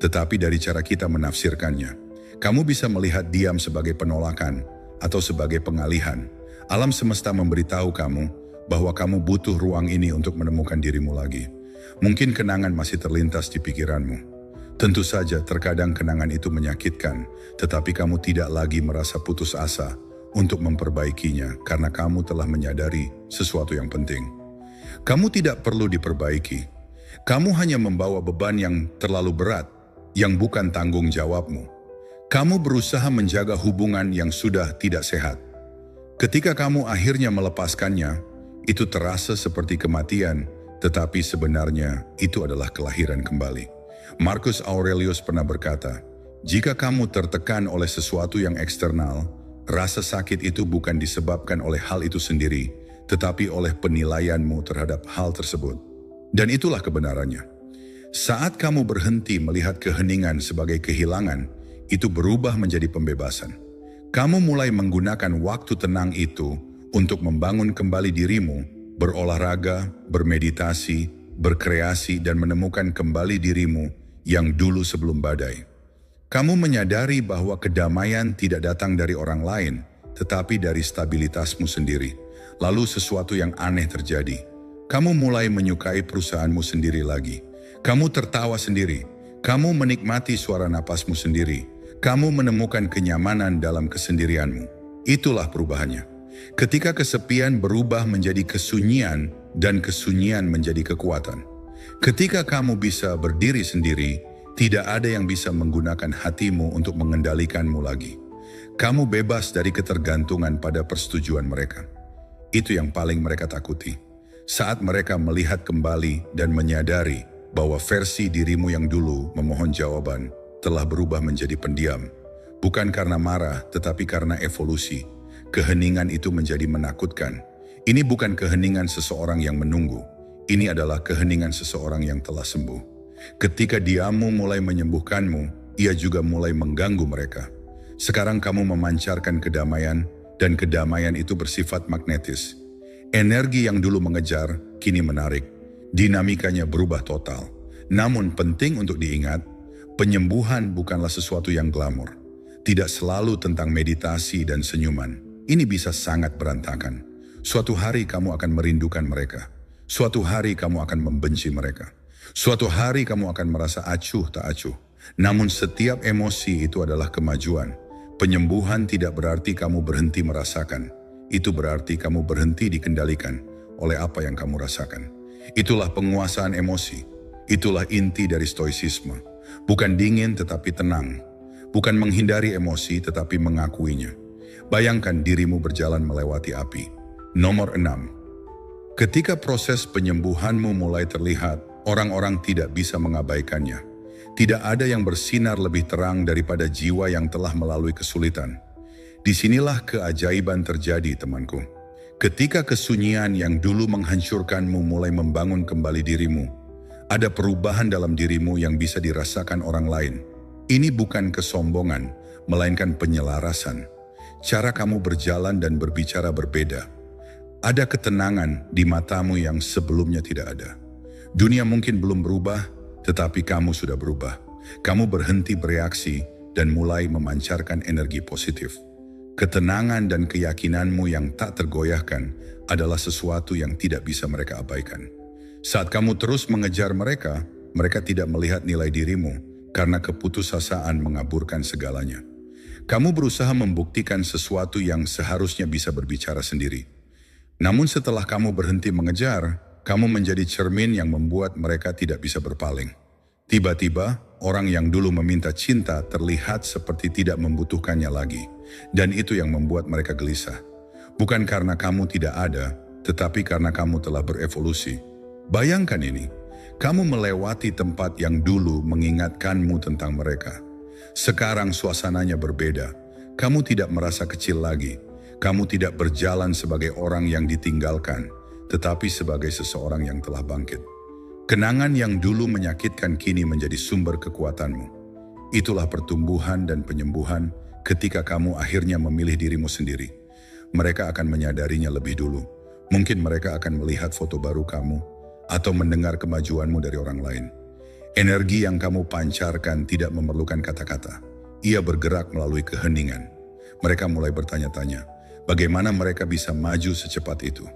tetapi dari cara kita menafsirkannya. Kamu bisa melihat diam sebagai penolakan atau sebagai pengalihan. Alam semesta memberitahu kamu bahwa kamu butuh ruang ini untuk menemukan dirimu lagi. Mungkin kenangan masih terlintas di pikiranmu. Tentu saja terkadang kenangan itu menyakitkan, tetapi kamu tidak lagi merasa putus asa untuk memperbaikinya karena kamu telah menyadari sesuatu yang penting. Kamu tidak perlu diperbaiki. Kamu hanya membawa beban yang terlalu berat, yang bukan tanggung jawabmu. Kamu berusaha menjaga hubungan yang sudah tidak sehat. Ketika kamu akhirnya melepaskannya, itu terasa seperti kematian, tetapi sebenarnya itu adalah kelahiran kembali. Marcus Aurelius pernah berkata, jika kamu tertekan oleh sesuatu yang eksternal, rasa sakit itu bukan disebabkan oleh hal itu sendiri, tetapi oleh penilaianmu terhadap hal tersebut. Dan itulah kebenarannya. Saat kamu berhenti melihat keheningan sebagai kehilangan, itu berubah menjadi pembebasan. Kamu mulai menggunakan waktu tenang itu untuk membangun kembali dirimu, berolahraga, bermeditasi, berkreasi, dan menemukan kembali dirimu yang dulu sebelum badai. Kamu menyadari bahwa kedamaian tidak datang dari orang lain, tetapi dari stabilitasmu sendiri. Lalu sesuatu yang aneh terjadi. Kamu mulai menyukai perusahaanmu sendiri lagi. Kamu tertawa sendiri. Kamu menikmati suara napasmu sendiri. Kamu menemukan kenyamanan dalam kesendirianmu. Itulah perubahannya. Ketika kesepian berubah menjadi kesunyian dan kesunyian menjadi kekuatan. Ketika kamu bisa berdiri sendiri, tidak ada yang bisa menggunakan hatimu untuk mengendalikanmu lagi. Kamu bebas dari ketergantungan pada persetujuan mereka. Itu yang paling mereka takuti. Saat mereka melihat kembali dan menyadari bahwa versi dirimu yang dulu memohon jawaban telah berubah menjadi pendiam. Bukan karena marah, tetapi karena evolusi. Keheningan itu menjadi menakutkan. Ini bukan keheningan seseorang yang menunggu. Ini adalah keheningan seseorang yang telah sembuh. Ketika diammu mulai menyembuhkanmu, ia juga mulai mengganggu mereka. Sekarang kamu memancarkan kedamaian, dan kedamaian itu bersifat magnetis. Energi yang dulu mengejar, kini menarik. Dinamikanya berubah total. Namun penting untuk diingat, penyembuhan bukanlah sesuatu yang glamor. Tidak selalu tentang meditasi dan senyuman. Ini bisa sangat berantakan. Suatu hari kamu akan merindukan mereka. Suatu hari kamu akan membenci mereka. Suatu hari kamu akan merasa acuh tak acuh. Namun setiap emosi itu adalah kemajuan. Penyembuhan tidak berarti kamu berhenti merasakan. Itu berarti kamu berhenti dikendalikan oleh apa yang kamu rasakan. Itulah penguasaan emosi. Itulah inti dari stoicisme. Bukan dingin tetapi tenang. Bukan menghindari emosi tetapi mengakuinya. Bayangkan dirimu berjalan melewati api. Nomor 6. Ketika proses penyembuhanmu mulai terlihat, orang-orang tidak bisa mengabaikannya. Tidak ada yang bersinar lebih terang daripada jiwa yang telah melalui kesulitan. Disinilah keajaiban terjadi, temanku. Ketika kesunyian yang dulu menghancurkanmu mulai membangun kembali dirimu, ada perubahan dalam dirimu yang bisa dirasakan orang lain. Ini bukan kesombongan, melainkan penyelarasan. Cara kamu berjalan dan berbicara berbeda. Ada ketenangan di matamu yang sebelumnya tidak ada. Dunia mungkin belum berubah, tetapi kamu sudah berubah. Kamu berhenti bereaksi dan mulai memancarkan energi positif. Ketenangan dan keyakinanmu yang tak tergoyahkan adalah sesuatu yang tidak bisa mereka abaikan. Saat kamu terus mengejar mereka, mereka tidak melihat nilai dirimu karena keputusasaan mengaburkan segalanya. Kamu berusaha membuktikan sesuatu yang seharusnya bisa berbicara sendiri. Namun setelah kamu berhenti mengejar, kamu menjadi cermin yang membuat mereka tidak bisa berpaling. Tiba-tiba, orang yang dulu meminta cinta terlihat seperti tidak membutuhkannya lagi. Dan itu yang membuat mereka gelisah. Bukan karena kamu tidak ada, tetapi karena kamu telah berevolusi. Bayangkan ini, kamu melewati tempat yang dulu mengingatkanmu tentang mereka. Sekarang suasananya berbeda. Kamu tidak merasa kecil lagi. Kamu tidak berjalan sebagai orang yang ditinggalkan, tetapi sebagai seseorang yang telah bangkit. Kenangan yang dulu menyakitkan kini menjadi sumber kekuatanmu. Itulah pertumbuhan dan penyembuhan ketika kamu akhirnya memilih dirimu sendiri. Mereka akan menyadarinya lebih dulu. Mungkin mereka akan melihat foto baru kamu atau mendengar kemajuanmu dari orang lain. Energi yang kamu pancarkan tidak memerlukan kata-kata. Ia bergerak melalui keheningan. Mereka mulai bertanya-tanya, bagaimana mereka bisa maju secepat itu.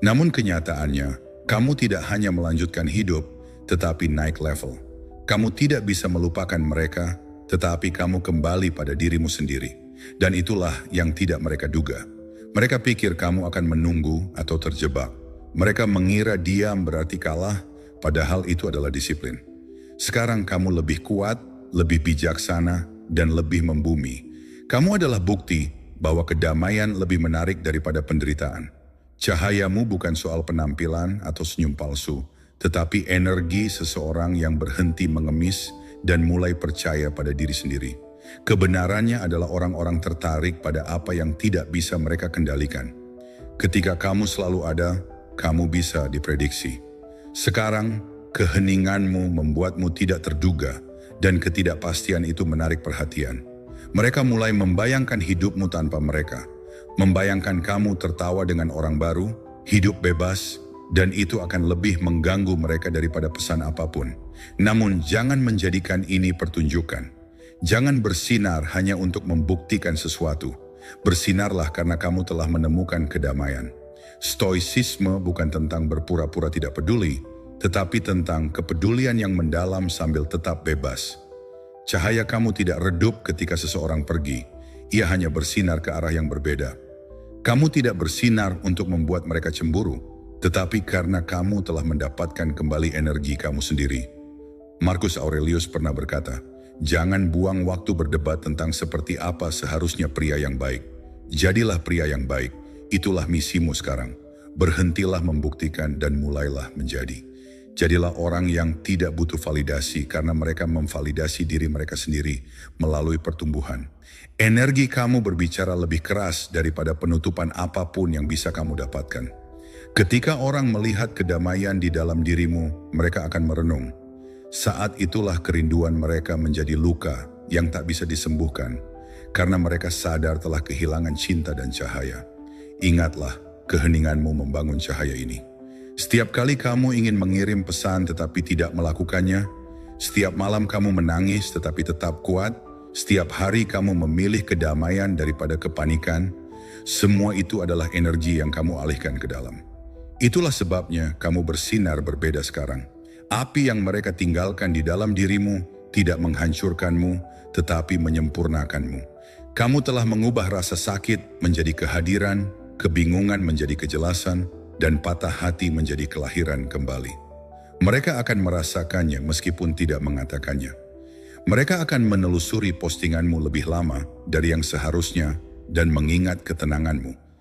Namun kenyataannya, kamu tidak hanya melanjutkan hidup, tetapi naik level. Kamu tidak bisa melupakan mereka, tetapi kamu kembali pada dirimu sendiri. Dan itulah yang tidak mereka duga. Mereka pikir kamu akan menunggu atau terjebak. Mereka mengira diam berarti kalah, padahal itu adalah disiplin. Sekarang kamu lebih kuat, lebih bijaksana, dan lebih membumi. Kamu adalah bukti bahwa kedamaian lebih menarik daripada penderitaan. Cahayamu bukan soal penampilan atau senyum palsu, tetapi energi seseorang yang berhenti mengemis dan mulai percaya pada diri sendiri. Kebenarannya adalah orang-orang tertarik pada apa yang tidak bisa mereka kendalikan. Ketika kamu selalu ada, kamu bisa diprediksi. Sekarang, keheninganmu membuatmu tidak terduga, dan ketidakpastian itu menarik perhatian. Mereka mulai membayangkan hidupmu tanpa mereka, membayangkan kamu tertawa dengan orang baru, hidup bebas, dan itu akan lebih mengganggu mereka daripada pesan apapun. Namun jangan menjadikan ini pertunjukan. Jangan bersinar hanya untuk membuktikan sesuatu. Bersinarlah karena kamu telah menemukan kedamaian. Stoicisme bukan tentang berpura-pura tidak peduli, tetapi tentang kepedulian yang mendalam sambil tetap bebas. Cahaya kamu tidak redup ketika seseorang pergi, ia hanya bersinar ke arah yang berbeda. Kamu tidak bersinar untuk membuat mereka cemburu, tetapi karena kamu telah mendapatkan kembali energi kamu sendiri. Marcus Aurelius pernah berkata, "Jangan buang waktu berdebat tentang seperti apa seharusnya pria yang baik. Jadilah pria yang baik, itulah misimu sekarang. Berhentilah membuktikan dan mulailah menjadi." Jadilah orang yang tidak butuh validasi karena mereka memvalidasi diri mereka sendiri melalui pertumbuhan. Energi kamu berbicara lebih keras daripada penutupan apapun yang bisa kamu dapatkan. Ketika orang melihat kedamaian di dalam dirimu, mereka akan merenung. Saat itulah kerinduan mereka menjadi luka yang tak bisa disembuhkan karena mereka sadar telah kehilangan cinta dan cahaya. Ingatlah, keheninganmu membangun cahaya ini. Setiap kali kamu ingin mengirim pesan tetapi tidak melakukannya, setiap malam kamu menangis tetapi tetap kuat, setiap hari kamu memilih kedamaian daripada kepanikan, semua itu adalah energi yang kamu alihkan ke dalam. Itulah sebabnya kamu bersinar berbeda sekarang. Api yang mereka tinggalkan di dalam dirimu tidak menghancurkanmu, tetapi menyempurnakanmu. Kamu telah mengubah rasa sakit menjadi kehadiran, kebingungan menjadi kejelasan, dan patah hati menjadi kelahiran kembali. Mereka akan merasakannya meskipun tidak mengatakannya. Mereka akan menelusuri postinganmu lebih lama dari yang seharusnya dan mengingat ketenanganmu